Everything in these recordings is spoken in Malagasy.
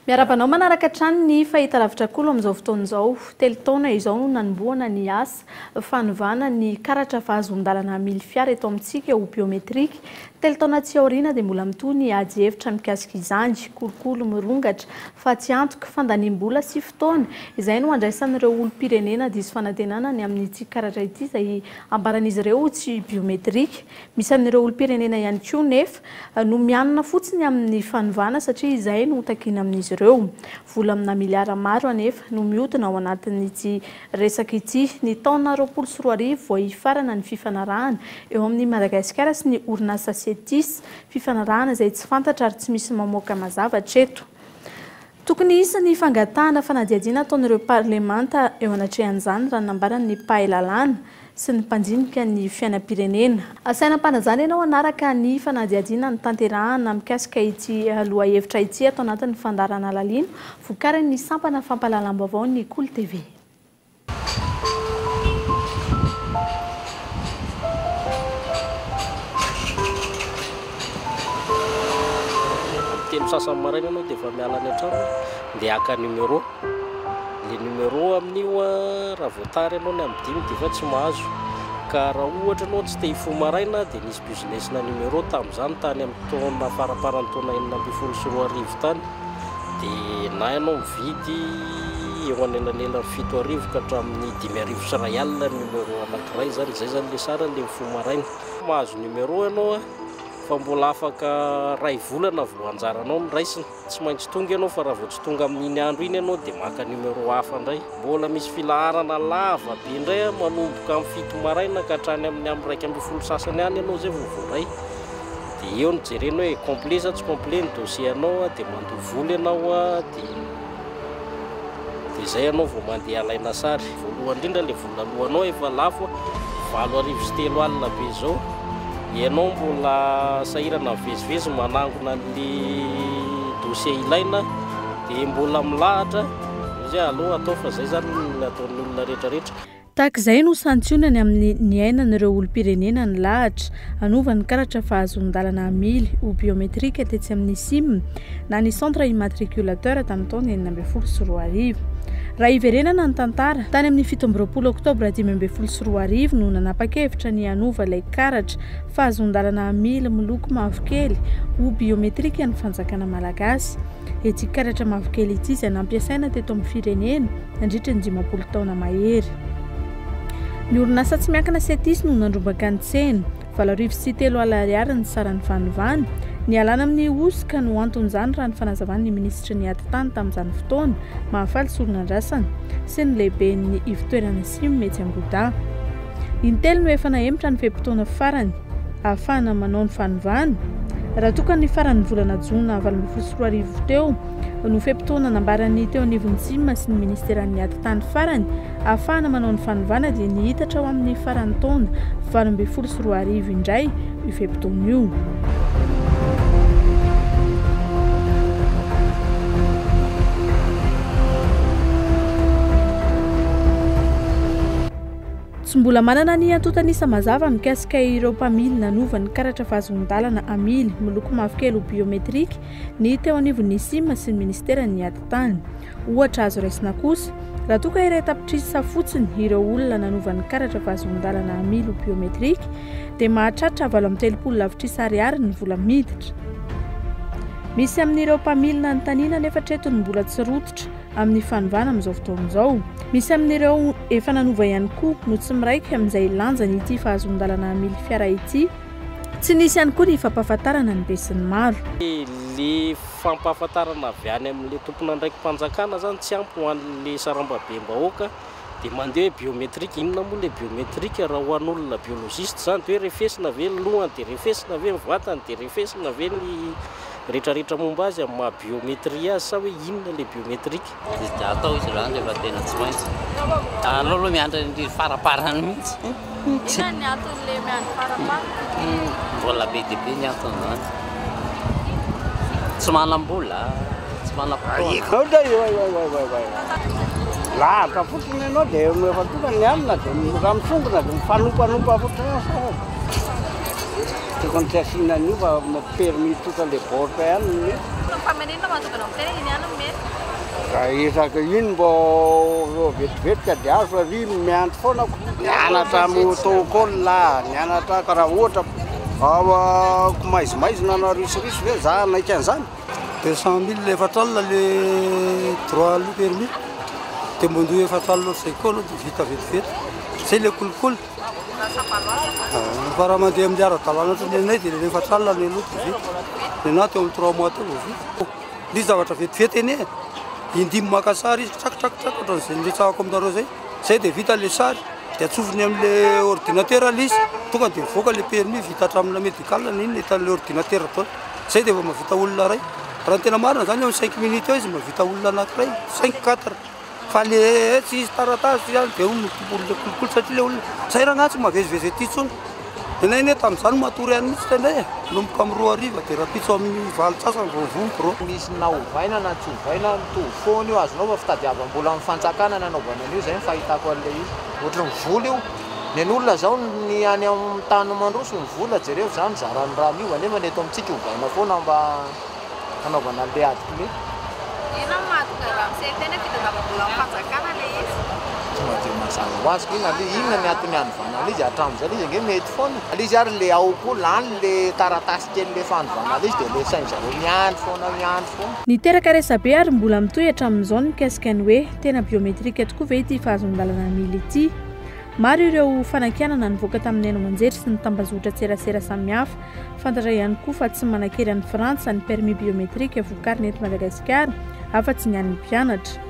Miarabanao manaraka hatrany ny fahita lavitra kolo amin'izao fotoan'izao. Telo taona izao no nanomboana ny asa fanovana ny karatra fahazon-dalana mily fiara eto amintsika ho biométrique. Telo taona tsy aoriana dia mbola mitohy ny ady hevitra mikasika izany, kolokolo mirongatra fa tsy antoka fandaniam-bola sy fotoana. Izay no andraisan'ireo olom-pirenena diso fanantenana ny amin'ity karatra ity izay ambaran'izy ireo tsy biométrique. Misy amin'ireo olom-pirenena ihany koa nefa no mianana fotsiny amin'ny fanovana satria izay no takiana amin'izy ireo. Vola amina miliara maro anefa no mihodina ao anatin'ity resaka ity. Ny taona 2024 vao hifarana ny fifanarahana eo amin'ny Madagasikara sy ny orinasa fifanarahana izay tsy fantatra ary tsy misy mamoaka mazava hatreto. Tokony isa ny fangatahana fanadihadiana ataon'ireo parlemanta eo anatrehan'izany raha nambaran'ny ALALINO sy ny mpandinika ny fiainam-pirenena. Asaina ampanazana ianao anaraka ny fanadihadiana ny tanterahana mikasika ity loha hevitra ity atao anatin'ny fandarana ALALINO, vokarin'ny sampana fampahalalam-baovao ny Kolo TV. Telo sasany maraina anao dia efa miala any an-trano dia aka numéro. Le numéro amin'io raha voatary anao ny amin'ny dimy dia efa tsy mahazo. Ka raha ohatra anao tsy te hifoha maraina dia nisy business na numéro tamin'izany tany amin'ny taona faraparany taona 2024 tany. Dia na ianao mividy eo anelanelany 7,000 ka hatramin'ny 5,000 sy ray alina numéro anankiray zany. Izay zany le sara le mifoha maraina. Mahazo numéro ianao fa mbola afaka ray volana vao anjaranao ny raisiny. Tsy maintsy tonga ianao fa raha vao tsy tonga amin'iny andro iny ianao dia maka numéro hafa indray. Mbola misy filaharana lava be indray manomboka amin'ny 7 maraina ka hatrany amin'ny 1,12 sasany any ianao zay vao voaray. Dia eo no jerenao hoe complet sa tsy complet ny dossier anao dia mandoha vola ianao dia izay ianao vao mandeha alaina sary. Voalohany indrindra le vola alohanao efa lafo 7,03 alina be izao. Ianao mbola sahirana vezivezy manangona ny dossier ilaina dia mbola milahatra izay aloha atao fa izay zany ataon'ny olona rehetrarehetra. Tahaka izay no santsionany amin'ny ainan'ireo olom-pirenena ny lahatra hanovany karatra fahazon-dalana mily ho biométrique tetsy amin'ny SIM na ny centre immatriculateur tamin'ny taona 2024. Raha iverenana ny tantara tany amin'ny 17 oktobra 2024 no nanapa-kevitra ny hanova ilay karatra fahazon-dalana mily miloko mavokely ho biométrique ny fanjakana malagasy. Ity karatra mavokely ity izay nampiasaina teto amin'ny firenena nandritra ny 20 taona mahery. Ny orinasa tsy miankina setis no nandrombaka ny tsena 7,3 alariary ny saran'ny fanovana. Ny alana amin'ny osika no anton'izany raha ny fanazavan'ny ministra ny ady tany tamin'izany fotoana Mahafaly Soronandrasana sy ny lehiben'ny ivitoerana SIM Metsy Amboda. Intelo no efa nahemitra ny feim-potoana farany ahafahana manao ny fanovana. Raha tokany ny faran'ny volana Jona 2024 teo no feim-potoana nambaran'ny teo anivon'ny SIM sy ny ministeran'ny ady tany farany ahafahana manao ny fanovana dia nihitatra ao amin'ny faran'ny taona 2024 indray io feim-potoana io. Tsy mbola manana ny antotanisa mazava mikasika ireo mpamily nanova ny karatra fahazon-dalana amily miloko mavokely ho biométrique ny teo anivon'ny SIM sy ny ministeran'ny ady tany. Ohatra azo raisina kosa raha toka iray tapitrisa fotsiny ireo olona nanova ny karatra fahazon-dalana amily ho biométrique dia mahatratra 7,3 lavitrisa ariary ny vola miditra. Misy amin'ireo mpamilina ny tanina nefa tretony mbola tsy rototra amin'ny fanovana amin'izao fotoana izao. Misy amin'ireo efa nanova ihany koa no tsy miraika amin'izay lanjany ity fahazon-dalana mily fiara ity. Tsy nisy ihany koa ny fampahafantarana ny be sy ny maro. Le fampahafantarana avy any amin'ilay tompona ndraiky mpanjakana zany tsy ampy ho an'ilay saram-babe-mbahoaka dia mandeha hoe biométrique. Inona moa le biométrique raha ho an'olona biologiste zany dia hoe refesina ve ny lohany dia refesina ve ny vatany dia refesina ve ny rehetrarehetra momba azy amin'ny maha-biométrie azy sa hoe inona le biométrique. Dia atao izy raha rehefa tena tsy maintsy. Aloha miandra ny faraparany mihitsy. Inona ny aton'le miandry faraparany? Mbola be dia be ny atony zany. Tsy manam-bola, tsy manam-potoana. Lahatra fotsiny ianao dia efa tonga ny amina dia raha misongona dia mifanopanopa fotsiny. tokony tsy asianan'io fa permis tonga le borta ihany. Famanina mahatonga amin'ny tena iny ihany no mety. Isaka iny mbô vetivetika dia azo ary miandry foana mianatra motocole mianatra karaha ohatra ko maizimaizina na risoriso hoe za naika an'izany. 200 000 efatra alina le droit le permis dia mandoa efatra alina izay koa aloha dia vita vetivety zay le kolikoly fa raha mandeha amin'ny ara-dalàna ohatran'ny anay dia le efatra alina le aloha dia vita dia na teo amin'ny 3 mois teo vao vita nisy zavatra vetivety eny e indimy maka sary izy trakotrakotrako ohatran'izay niretsahako aminareo zay dia vita le sary dia atsofony amin'le ordinateur l'izy tonga dia mivoaka le permis vita hatramina médical iny hitan'le ordinateur dao zay dia vao mahavita olona ray raha ny tena marina zany amin'ny 5 minutes eo izy mahavita olona anankiray 5-4 fa le tsy izy taratasy ihany dia olona le kolikoly satria le olona zay raha anatsy mavezivezy aty tsony enay ne tamin'izany matory ihany mihitsy tenay e nomboka amin'ny 2 ariva dia rapitso amin'ny 20 sasany vao vomboko ro misy na ovaina na tsy ovaina mitovy foana io azonao fa fitadiavam-bola amin'ny fanjakana nanaovana an'io zay fahitako an'le izy ohatra ny vola io nen'olona zao ny any amin'ny tany mandroso ny vola jereo zany zarany raha io anefa neto amintsika ovaina foana mba hanaovana an'le adikile Ina mahatonga raha amin'izay tena fitadiavam-bola amin'ny fanjakana le izy. tsy madio mazava ho azy ina le inona ny antony hanovana izy hatramin'izay izy ange mety foana izy ary le ao koa lany le taratasy kely le fanovana izy dia le sain'zareo miandry foana niteraka resabe ary mbola mitohy hatramin'izao ny mikasika ny hoe tena biométrique tokoa ve ity fahazon-dalana mily ity. Maro ireo fanankianana nivoaka tamin'ny haino aman-jery sy ny tambazotra tserasera samihafa fantatra ihany koa fa tsy manan-kery an'i Frantsa ny permis biométrique vokariny eto Madagasikara afa-tsy ny an'ny mpianatra.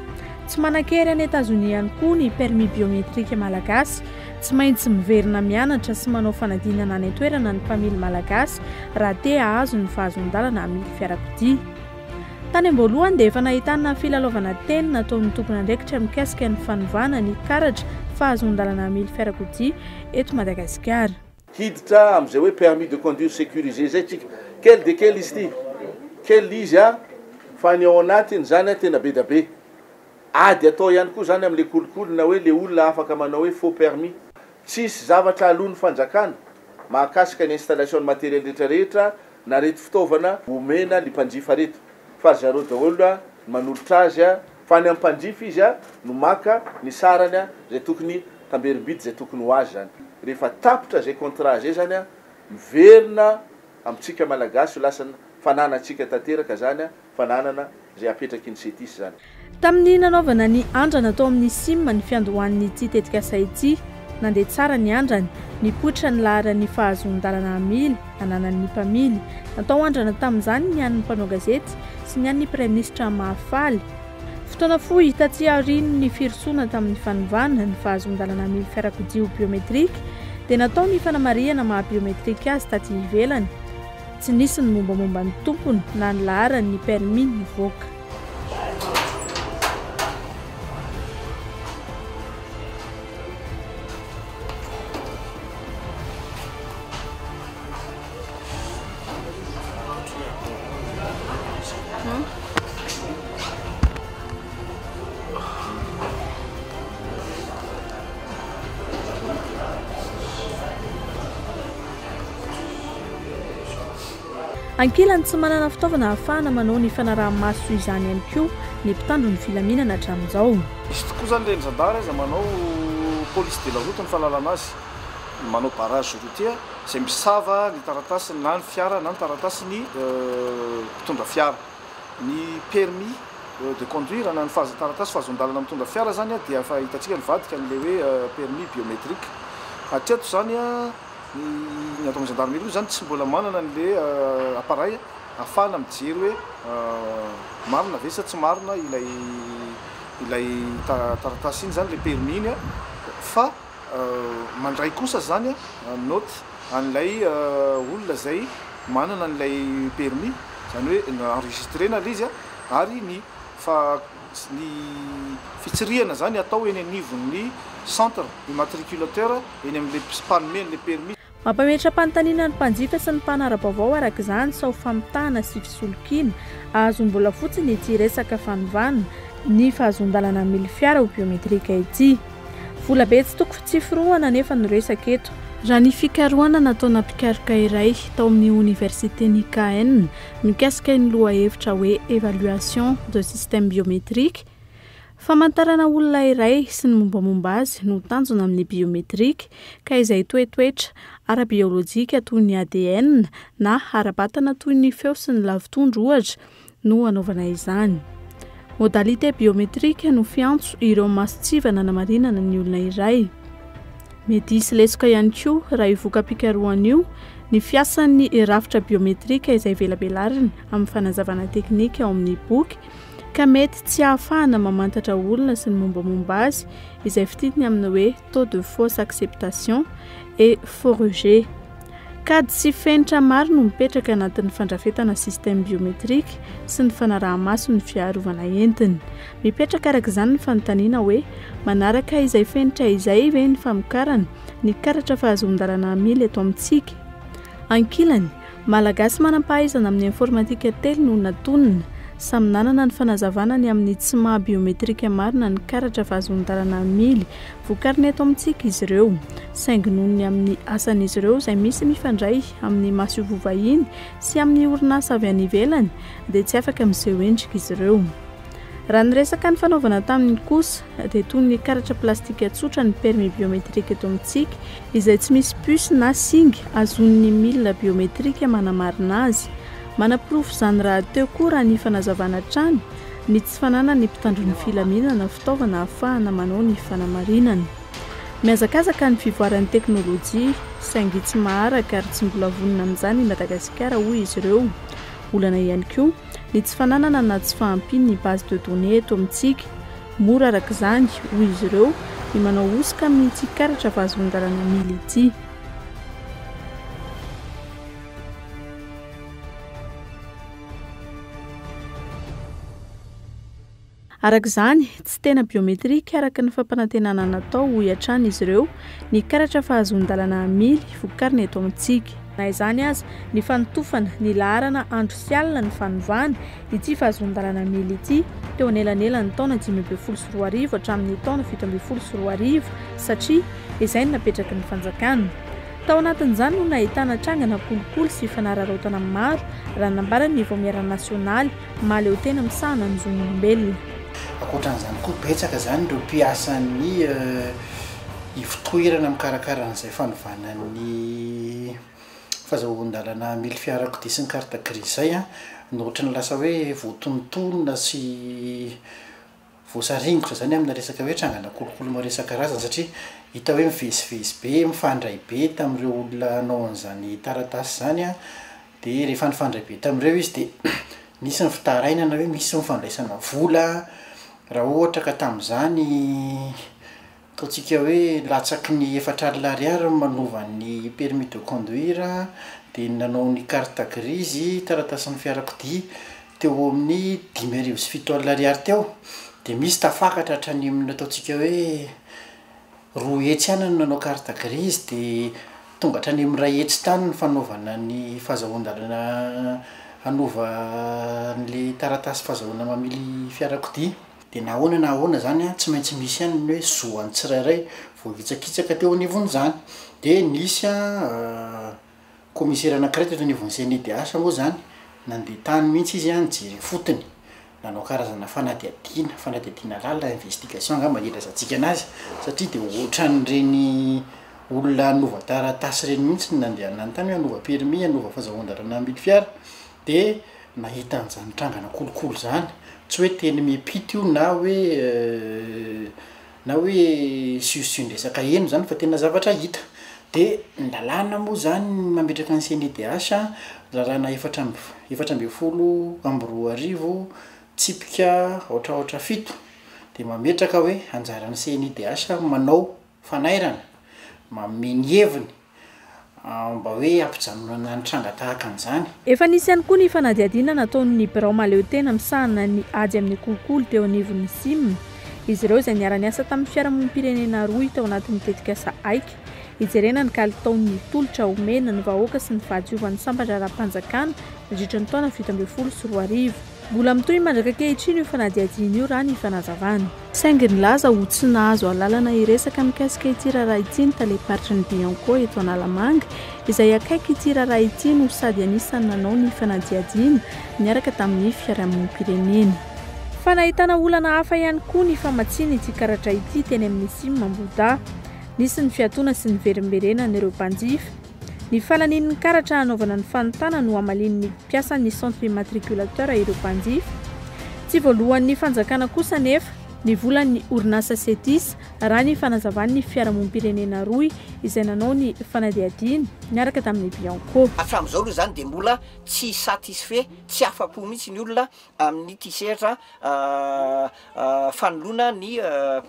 Tsy manan-kery any États-Unis ihany koa ny permis biométrique malagasy tsy maintsy miverina mianatra sy manao fanadinana any an-toerana ny mpamily malagasy raha te hahazo ny fahazon-dalana amily fiarakodia. Tany am-boalohany dia efa nahitana filalaovana teny nataon'ny tompon'andraikitra mikasika ny fanovana ny karatra fahazon-dalana amily fiarakodia eto Madagasikara. Hiditra amin'izay hoe permis de conduire sécurisé zay tsika kely dia kely izy ity kely izy fa ny ao anatiny zany tena be da be ady atao ihany koa zany amin'le kolikoly na hoe le olona afaka manao hoe faux permis tsisy zavatra alohan'ny fanjakana mahakasika ny installation ny matériel rehetrarehetra na reto fitaovana omena ny mpanjifa reto fa zareo daholo manolotra azy fa ny ampanjifa izy no maka ny sarany zay tokony tamberibidy zay tokony ho azy zany rehefa tapitra zay contrat zay zany miverina amintsika malagasy lasa fananatsika tanteraka zany fananana zay apetraky ny setisy zany. Tamin'ny nanaovana ny andrana tao amin'ny sim ny fiandohan'ny ity tetika saity nandeha tsara ny andrany nipoitra ny laharan'ny fahazon-dalana amily ananan'ny mpamily natao andrana tamin'izany ny an'ny mpanao gazety sy ny an'ny praiminisitra Rafaly. Fotoana fohy taty aoriany ny firosoana tamin'ny fanovana ny fahazon-dalana amily fiarakodia biométrique dia natao ny fanamariana maha biométrique azy taty ivelany. Tsy nisy ny mombamomba ny tompony na ny laharan'ny permis nivoaka. Ankilany tsy manana fitaovana ahafahana manao ny fanaraha-maso izany ihany koa ny mpitandro ny filaminana hatramin'izao. Izy tokoa zany le nizandara izy manao police de la route ny fahalalana azy manao barrage routier izay misava ny taratasy na ny fiara na ny taratasy ny mpitondra fiara ny permis de conduire na ny taratasy fahazon-dalana mitondra fiara zany dia efa hitantsika nivadika n'le hoe permis biométrique hatreto zany ny atao gendarmerie io zany tsy mbola manana n'le appareil afahana mijery hoe marina ve sa tsy marina ilay taratasy iny zany le permis iny fa mandray kosa zany note an'ilay olona zay manana n'ilay permis zany hoe enregistrena le izy ary ny fitsirihana zany atao eny anivon'ny centre immatriculateur eny amin'le mpanome n'le permis. Mampametra-panontaniana ny mpanjifa sy ny mpanara-baovao araka izany sao famitahana sy fisolokiana ahazo mbola fotsiny ity resaka fanovana ny fahazon-dalana amily fiara biométrique ity. Vola be tsy toko tsy firohana nefa no resaka eto raha ny fikarohana nataona mpikaroka iray tao amin'ny universitény KN mikasika ny lohahevitra hoe évaluation de système biométrique famantarana olona iray sy ny mombamomba azy no tanjona amin'ny biométrique ka izay toetoetra ara-biolojika toy ny ADN na ara-batana toy ny feo sy ny lavitondro ohatra no anaovana izany. Modalité biométrique no fiantso ireo masotsivana na marinana ny olona iray. Mety hisy lesoka ihany koa raha ivoka-pikarohana io ny fiasan'ny rafitra biométrika izay velabelariny amin'ny fanazavana teknika ao amin'ny boky ka mety tsy ahafahana mamantatra olona sy ny mombamomba azy izay fititiny amin'ny hoe taux de fausse acceptation et faux rejet. Kady sy fenitra maro no mipetraka anatin'ny fandrafetana système biométrique sy ny fanaraha-maso ny fiarovana entiny. Mipetraka araka izany ny fanontaniana hoe manaraka izay fenitra izay ve ny famokarana ny karatra fahazon-dalana mily eto amintsika. Ankilany, malagasy manam-pahaizana amin'ny informatika telo no natonina samy nanana ny fanazavana ny amin'ny tsy maha biométrika marina ny karatra fahazon-dalana mily vokarina eto amintsika izy ireo. Saingy noho ny amin'ny asan'izy ireo izay misy mifandray amin'ny maso vahiny sy amin'ny orinasa avy any ivelany dia tsy afaka miseho endrika izy ireo. Raha niresaka ny fanaovana taminy kosa dia toy ny karatra plastika tsotra ny permis biométrique eto amintsika izay tsy misy puce na singa azon'ny milina biométrika manamarina azy. Manapirofo izany raha teo koa raha ny fanazavana trany ny tsy fanana ny mpitandro ny filaminana fitaovana ahafahana manao ny fanamarinana. Miazakazaka ny fivoaran'ny teknôlôjia saingy tsy maharaka ary tsy mbola vonona amin'izany i Madagasikara hoy izy ireo. Olana ihany koa ny tsy fananana na tsy fahampiany ny base de données eto amintsika. Mora araka izany hoy izy ireo ny manao osika amin'ity karatra fahazon-dalana mily ity. Araka izany, tsy tena biométrika araka ny fampanantenana natao ho hiatrana izy ireo ny karatra fahazon-dalana mily vokarina eto amintsika. Na izany aza, ny fanotofana ny laharana andro sy alina ny fanovana ity fahazon-dalana mily ity teo anelanelany taona 2024 hatramin'ny taona 2024 satria izay napetraka ny fanjakana. Tao anatin'izany no nahitana trangana kolokolo sy fanararaotana maro raha nambarany ny voamiarana nasionaly mahaleo tena misahana ny zon'olombelona. Akoatran'izany koa betsaka izany ireo mpiasan'ny ivotoerana mikarakara an'izay fanovana ny fahazon-dalana mily fiarakodia sy ny carte grise izay no ohatrany lasa hoe voatonontonona sy voasaringotra izany amina resaka hoe trangana kolokolo maro isan-karazany satria hita hoe mivezivezy be, mifandray be tamin'ireo olona anao an'izany taratasy izany dia rehefa nifandray be tamin'ireo izy dia nisy ny fitarainana hoe misy mifandraisana vola raha ohatra ka tamin'izany ataontsika hoe latsaky ny 4,000 ariary manova ny permis de conduire dia nanao ny carte grise taratasin'ny fiarakodia teo amin'ny 5,700 ariary teo dia misy tafakatra hatrany amin'ny ataontsika hoe 2 hetsy ihany no nanao carte grise dia tonga hatrany amin'ny 2 hetsy tany ny fanaovana ny fahazon-dalana hanova n'le taratasy fahazahoana mamily fiarakodia. Dia nahoana zany tsy maintsy misy ihany ny hoe zoany tsirairay voakitsakitsaka teo anivon'izany. Dia nisy commissaire anankiray teto anivon'ny CNDH moa zany nandeha tany mihitsy izy nijery fotony nanao karazana fanadihadiana lalina investigation angamba ilaizantsika anazy satria dia ohatran'ireny olona hanova taratasy ireny mihitsy nandeha nanontany hoe hanova permis hanova fahazahoan-dalana mily fiara dia nahita an'izany trangana kolokolo zany. Tsy hoe teny miampita io na hoe siosindresaka eno zany fa tena zavatra hita. Dia ny lalàna moa zany mametraka ny CNDH lalàna 4,2 tsipika ohatraohatra 7 dia mametraka hoe anjaran'ny CNDH manao fanairana mameny heviny mba hoe ampijanonana ny tranga tahaka an'izany. Efa nisy ihany koa ny fanadihadiana nataon'ny birao mahaleo tena misahana ny ady amin'ny kolokolo teo anivon'ny SIM. Izy ireo izay niara-niasa tamin'ny fiarahamonim-pirenena 2 tao anatin'ny tetikasa aika hijerena ny kalitaon'ny tolotra omena ny vahoaka sy ny fahadiovan'ny sambatra ara-panjakana mandritra ny taona 2024. Mbola mitoy mandraka kehitriny io fanadiadiana io raha ny fanazavana. Saingy ny laza ho tsy nahazo alalana iresaka mikasika ity raharaha ity ny taleparitry ny Bianco eto Analamanga izay akaiky ity raharaha ity no sady anisany nanao ny fanadiadiana miaraka tamin'ny fiarahamonim-pirenena. Fa nahitana olana hafa ihany koa ny famatsiana ity karatra ity teny amin'ny simy Mamboda. Nisy ny fiatoana sy ny verimberenan'ireo mpanjifa. Ny falanin'ny karatra anaovana ny fanontana no amalin'ny mpiasan'ny centre immatriculateur ireo mpanjifa. Tsy voalohan'ny fanjakana kosa nefa ny volan'ny orinasa setis raha ny fanazavan'ny fiarahamonim-pirenena roy izay nanao ny fanadiadiana miaraka tamin'ny Bianco. Hatramin'izao aloha zany dia mbola tsy satisfait, tsy afa-po mihitsy ny olona amin'ny tisera fanoloana ny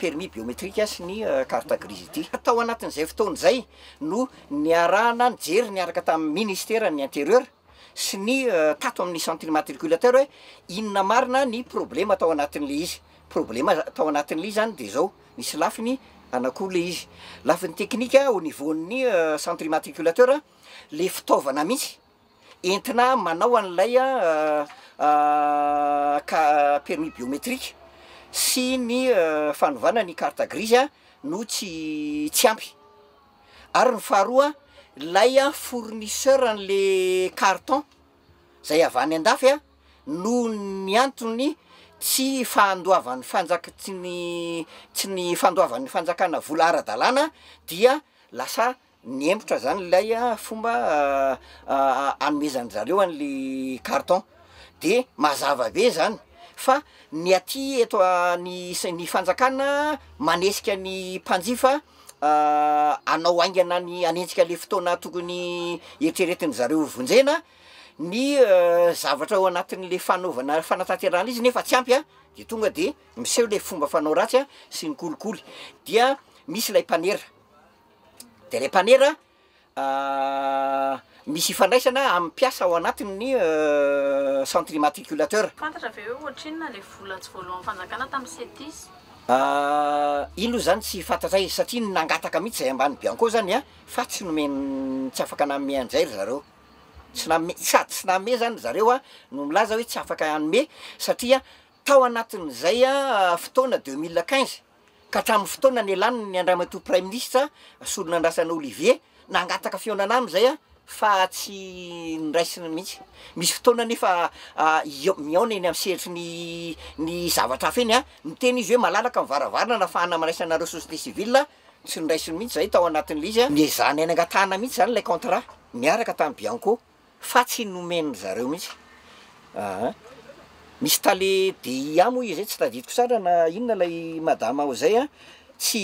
permis biométrique sy ny carte grise ity. Tao anatin'izay fotoana izay no niarahana nijery niaraka tamin'ny ministère ny intérieur sy ny tato amin'ny centre immatriculateur hoe inona marina ny problème tao anatin'le izy. Problème tao anatin'le izy zany dia zao misy lafiny anakoha le izy. Lafiny teknika au niveau-ny centre immatriculateur le fitaovana mihitsy entina manao an'ilay permis biométrique sy ny fanovana ny carte grise no tsy ampy. Ary ny faharoa lay fournisseur an'le carton zay avy any andafy no ny antony tsy fandoavan'ny tsy ny fandoavan'ny fanjakana vola ara-dalàna dia lasa niembotra zany lay fomba anomezany zareo an'le carton de mazava be zany fa ny aty eto ny fanjakana manesika ny mpanjifa anao aingana ny anentsika le fotoana tokony eritreretiny zareo vonjena ny zavatra ao anatin'le fanaovana fanatanterahana izy nefa tsy ampy de tonga de miseho le fomba fanao ratsy sy ny kolikoly dia misy lay panera de le panera misy ifandraisana amin'ny mpiasa ao anatin'ny centre immatriculateur. Fantatra ve hoe ohatrinona le vola tsy voalohan'ny fanjakana tamin'ny setis? Ilo zany tsy fantatra izy satria nangataka mihitsy zay ambany Bianco zany fa tsy nomeny tsy afaka nanome anjay zareo. Sady tsy nanome zany zareo no milaza hoe tsy afaka hanome satria tao anatin'izay fotoana 2015 ka hatramin'ny fotoana ny elany ny andramatoa prime ministre Solona Andrasana Olivier nangataka fihaonana am'izay fa tsy niraisiny mihitsy. Misy fotoana nefa miaona eny amin'ny seritry ny zavatra hafa eny miteny izy hoe malalaka mivaravarana nafahana maraisana société civile tsy niraisiny mihitsy zay tao anatin'le izy niezahany anangatahana mihitsy zany lay contrat miaraka tamin'ny Bianco fa tsy nomeny zareo mihitsy. Misy tale DIA moa izy tsy tadidiko tsara na inona lay madama ao zay tsy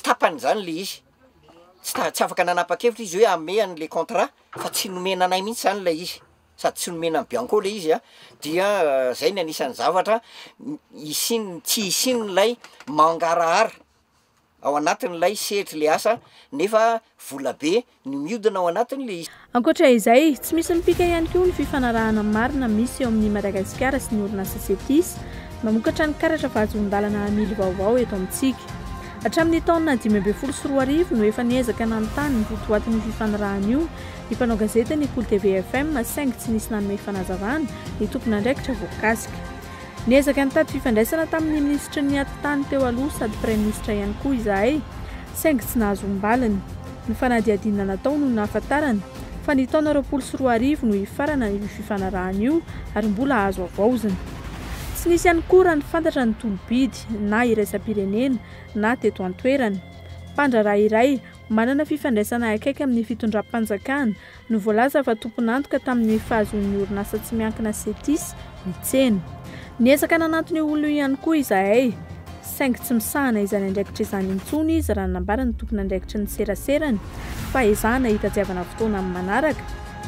tapany zany le izy tsy afaka nanapa-kevitra izy hoe ame an'le contrat fa tsy nomena anay mihitsy zany lay izy sady tsy nomena amin'ny Bianco le izy dia zay ny anisan'ny zavatra tsy isiny lay mangarahara ao anatin'ilay sehatry le asa nefa vola be ny miodina ao anatin'le izy. Ankoatra izay tsy misy mipika ihany koa ny fifanarahana marina misy eo amin'ny Madagasikara sy ny orinasa setis mamokatra ny karatra fahazon-dalana mily vaovao eto amintsika. Hatramin'ny taona 2024 no efa niezaka nanontany ny votoatin'ny fifanarahana io ny mpanao gazety ny Kolo TV FM saingy tsy nisy nanome fanazavana ny tompona andraikitra voakasika. Niezaka nitady fifandraisana tamin'ny ministra ny atitany teo aloha sady prime ministra ihany koa izahay saingy tsy nahazo mbaliny. Ny fanadiadiana natao no nahafantarana fa ny taona 2024 no ifarana io fifanarahana io ary mbola azo avaozana. Tsy nisy ihany koa raha ny fantatra ny tolobidy na iraisam-pirenena na teto an-toerana. Mpandraraha iray manana fifandraisana akaiky amin'ny fitondram-panjakana no voalaza fa tompon'antoka tamin'ny fahazoan'ny orinasa tsy miankina setis mitsena. Niezaka nanantony olona ihany koa izahay saingy tsy misahana izany andraikitra izany intsony izy raha nanambara ny tompona andraikitra ny seraserany fa ezahana hitadiavana fotoana amin'ny manaraka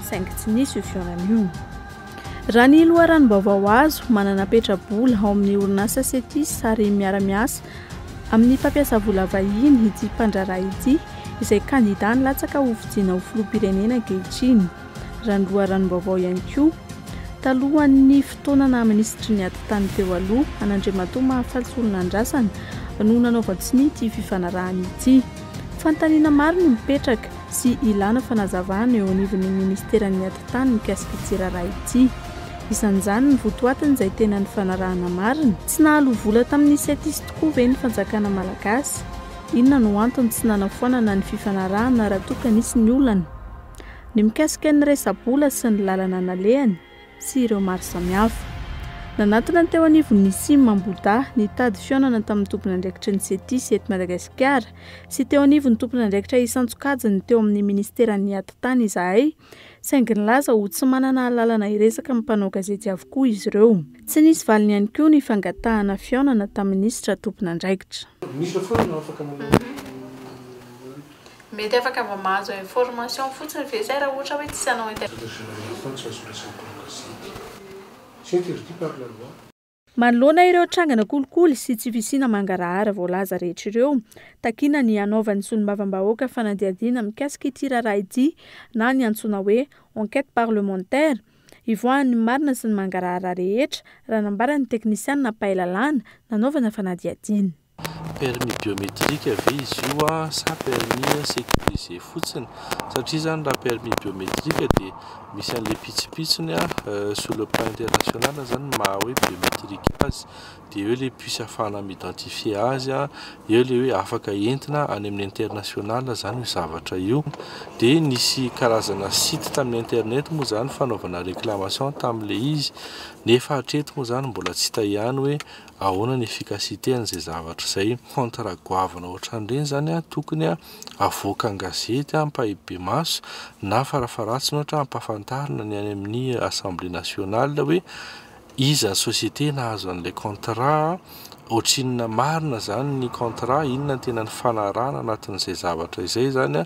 saingy tsy nisy io fihaonan'io. Raha ny loharanom-baovao azo manana petrabola ao amin'ny orinasa setis ary miara-miasa amin'ny mpampiasa vola vahiny ity mpandraraha ity izay kandida ny latsaka ho vidiana ho filoham-pirenena ankehitriny. Raha ny loharanom-baovao ihany koa talohan'ny fotoana na ministry ny atitany teo aloha Anandriamatoa Mahafaly Solona Andrasana no nanaovantsiny ity fifanarahana ity. Fanontaniana maro no mipetraka sy ilana fanazavana eo anivon'ny ministeran'ny atitany mikasika ity raharaha ity. Isan'izany ny votoatiny izay tena ny fanarahana marina. Tsy nahaloa vola tamin'ny setisy tokoa ve ny fanjakana malagasy? Inona no antony tsy nanafoanana ny fifanarahana raha toa ka nisy ny olana? Ny mikasika ny resa-bola sy ny lalana nalehany sy ireo maro samihafa. Nanatona teo anivon'ny Sim Mamboda nitady fionana tamin'ny tompon'andraikitry ny setisy eto Madagasikara sy teo anivon'ny tompon'andraikitra isan-tsokajiny teo amin'ny ministeran'ny ati-tany izahay, saingy nilaza ho tsy manana lalana iresaka amin'ny mpanao gazety avokoa izy ireo. Tsy nisy valiny ihany koa ny fangatahana fionana tamin'ny minisitra tompon'andraikitra. Mety afaka mba mahazo information fotsiny ve zay raha ohatra hoe tsy anao Manoloana ireo trangana kolikoly sy tsy fisiana mangarahara voalaza rehetra ireo, takina ny anaovan'ny solombavambahoaka fanadihadiana mikasika ity raharaha ity na ny antsoina hoe enquête parlementaire, ivoahan'ny marina sy ny mangarahara rehetra raha nambaran'ny teknisianina Pailalana nanaovana fanadihadiana. Permis biométrique ave izy io sa permis sécurisé fotsiny satria zany raha permis biométrique dia misy an'le pitsipitsony sur le plan international zany maha hoe biométrique azy dia eo le puisse afahana m'identifie azy eo le hoe afaka entina any amin'ny international zany io zavatra io dia nisy karazana site tamin'ny internet moa zany fanaovana réclamation tamin'le izy nefa hatreto moa zany mbola tsy hita ihany hoe ahoana ny efficacité an'izay zavatra zay. Contrat goavana ohatran'ireny zany tokony avoaka an-gazety ampahibe maso na farafaratsiny ohatra ampafantarina ny any amin'ny assemblée nationale hoe iza ny société nahazo an'ilay contrat ohatrinona marina zany ny contrat inona tena ny fanarahana anatin'izay zavatra izay zany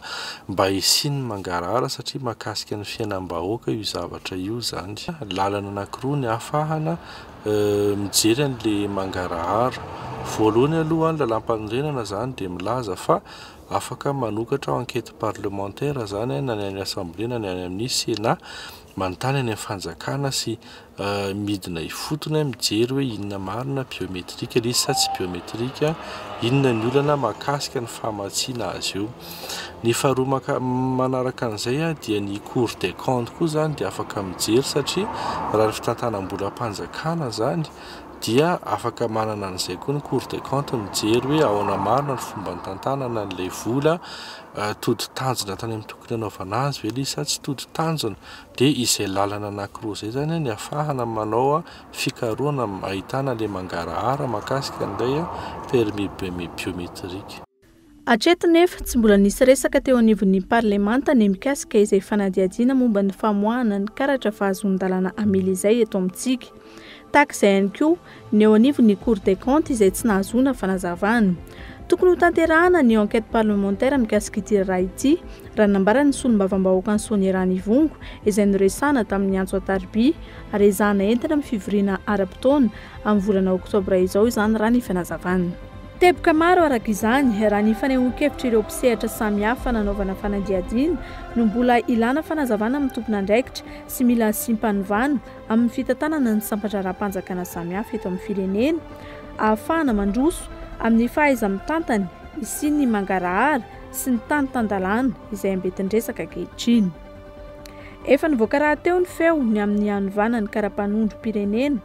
mba hisiany mangarahara satria mahakasika ny fiainam-bahoaka io zavatra io zany. Lalana anankiroa ny ahafahana mijery an'le mangarahara. Voalohany aloha ny lalam-panorenana zany dia milaza fa afaka manokatra enquête parlementaire zany na ny any assemblée na ny any amin'ny sénat manontany any amin'ny fanjakana sy midina ifotony mijery hoe inona marina biométrique ilay izy sa tsy biométrique, inona ny olana mahakasika ny famatsiana azy io. Ny faharoa manaraka an'izay dia ny Cour des comptes koa zany dia afaka mijery satria raha ny fitantanam-bola-panjakana zany dia afaka manana an'izay koa ny Cour des comptes mijery hoe ahoana marina ny fomba nitantanana an'ilay vola tody tanjona tany amin'ny tokony anaovana azy ve ilay sa tsy tody tanjona dia izay lalana anankiroa izay zany ny ahafahana manao fikarohana ahitana ilay mangarahara mahakasika an'ilay permis biométrique. Hatreto nefa tsy mbola nisy resaka teo anivon'ny parlemanta ny mikasika izay fanadihadiana momba ny famoahana ny karatra fahazon-dalana amily izay eto amintsika. Tahaka izay ihany koa ny eo anivon'ny Cour des comptes izay tsy nahazoana fanazavana. Tokony ho tanterahana ny enquête parlementaire mikasika ity raharaha ity raha nambaran'ny solombavambahoaka ny Sonierany Ivongo izay noresahana tamin'ny antso Atarby ary ezahana entina amin'ny fivoriana ara-potoana amin'ny volana oktobra izao izany raha ny fanazavana. Teboka maro araka izany raha ny fanehoan-kevitra ireo mpisehatra samihafa nanaovana fanadihadiana no mbola ilana fanazavana amin'ny tompon'andraikitra sy mila simpanovana amin'ny fitantanana ny sampatra-raha-panjakana samihafa eto amin'ny firenena ahafahana mandroso amin'ny fahaiza-mitantany isiany mangarahara sy ny tany-tandalana izay ambetindresaka ankehitriny. Efa nivoaka rahateo ny feo ny amin'ny hanovana ny kara-panondro-pirenena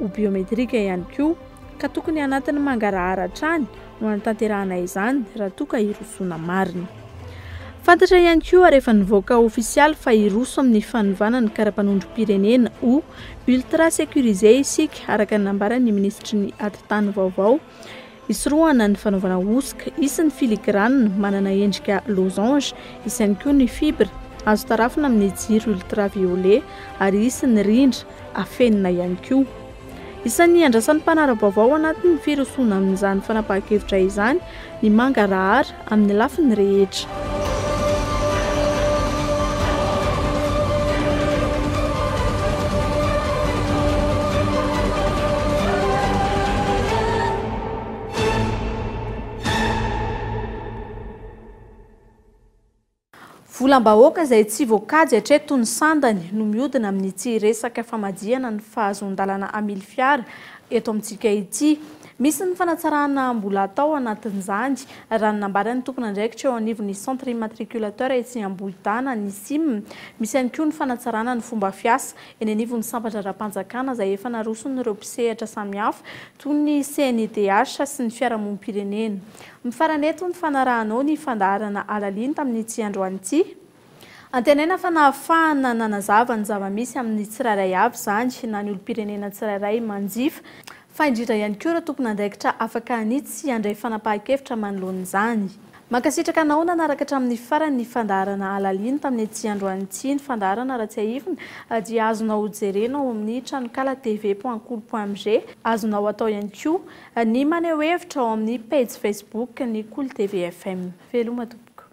ho biométrique ihany koa ka tokony anatin'ny mangarahara hatrany no anatanterahana izany raha toa ka hirosoana marina. Fantatra ihany koa rehefa nivoaka ofisialy fa hiroso amin'ny fanovana ny kara-panondro-pirenena ho ultra sécurisé isika araka ny nambaran'ny ministry ny ati-tany vaovao. Isorohana ny fanaovana osika isy ny filigrane manana endrika losange, isy ihany koa ny fibre azo tarafina amin'ny jiro ultraviolet ary isy ny rindra afenina ihany koa. Isan'ny andrasan'ny mpanara-baovao anatin'ny firosoana amin'izany fanapahan-kevitra izany ny mangarahara amin'ny lafiny rehetra. Volam-bahoaka izay tsy voakajy hatreto ny sandany no mihodina amin'ny tsy resaka famadihana ny fahazon-dalana amily fiara eto amintsika ity. Misy ny fanatsarana mbola atao anatin'izany raha nambarany tompona andraikitra eo anivon'ny centre immatriculateur etsy Ambohidana ny SIM. Misy ihany koa ny fanatsarana ny fomba fiasa eny anivon'ny sambatra ara-panjakana izay efa naroson'ireo mpisehatra samihafa toy ny CNIDH sy ny fiarahamonim-pirenena. Mifarana eto ny fanarahanao ny fandaharana ALALINO tamin'ny tsy androany ity. Antenaina fa nahafahana nanazava ny zava-misy amin'ny tsirairay avy izany na ny olom-pirenena tsirairay manjifa. Fa indrindra ihany koa ireo tompona andraikitra afaka hanitsy sy handray fanapahan-kevitra manoloan'izany. Mankasitraka anao nanaraka hatramin'ny farany ny fandaharana ALALINO tamin'ny ety androany ity. Ny fandaharana raha tsy ahivina dia azonao jerenao amin'ny tranokala tv.kolo.mg. Azonao atao ihany koa ny maneho hevitra ao amin'ny page Facebook ny Kolo TV FM. Veloma tompoko.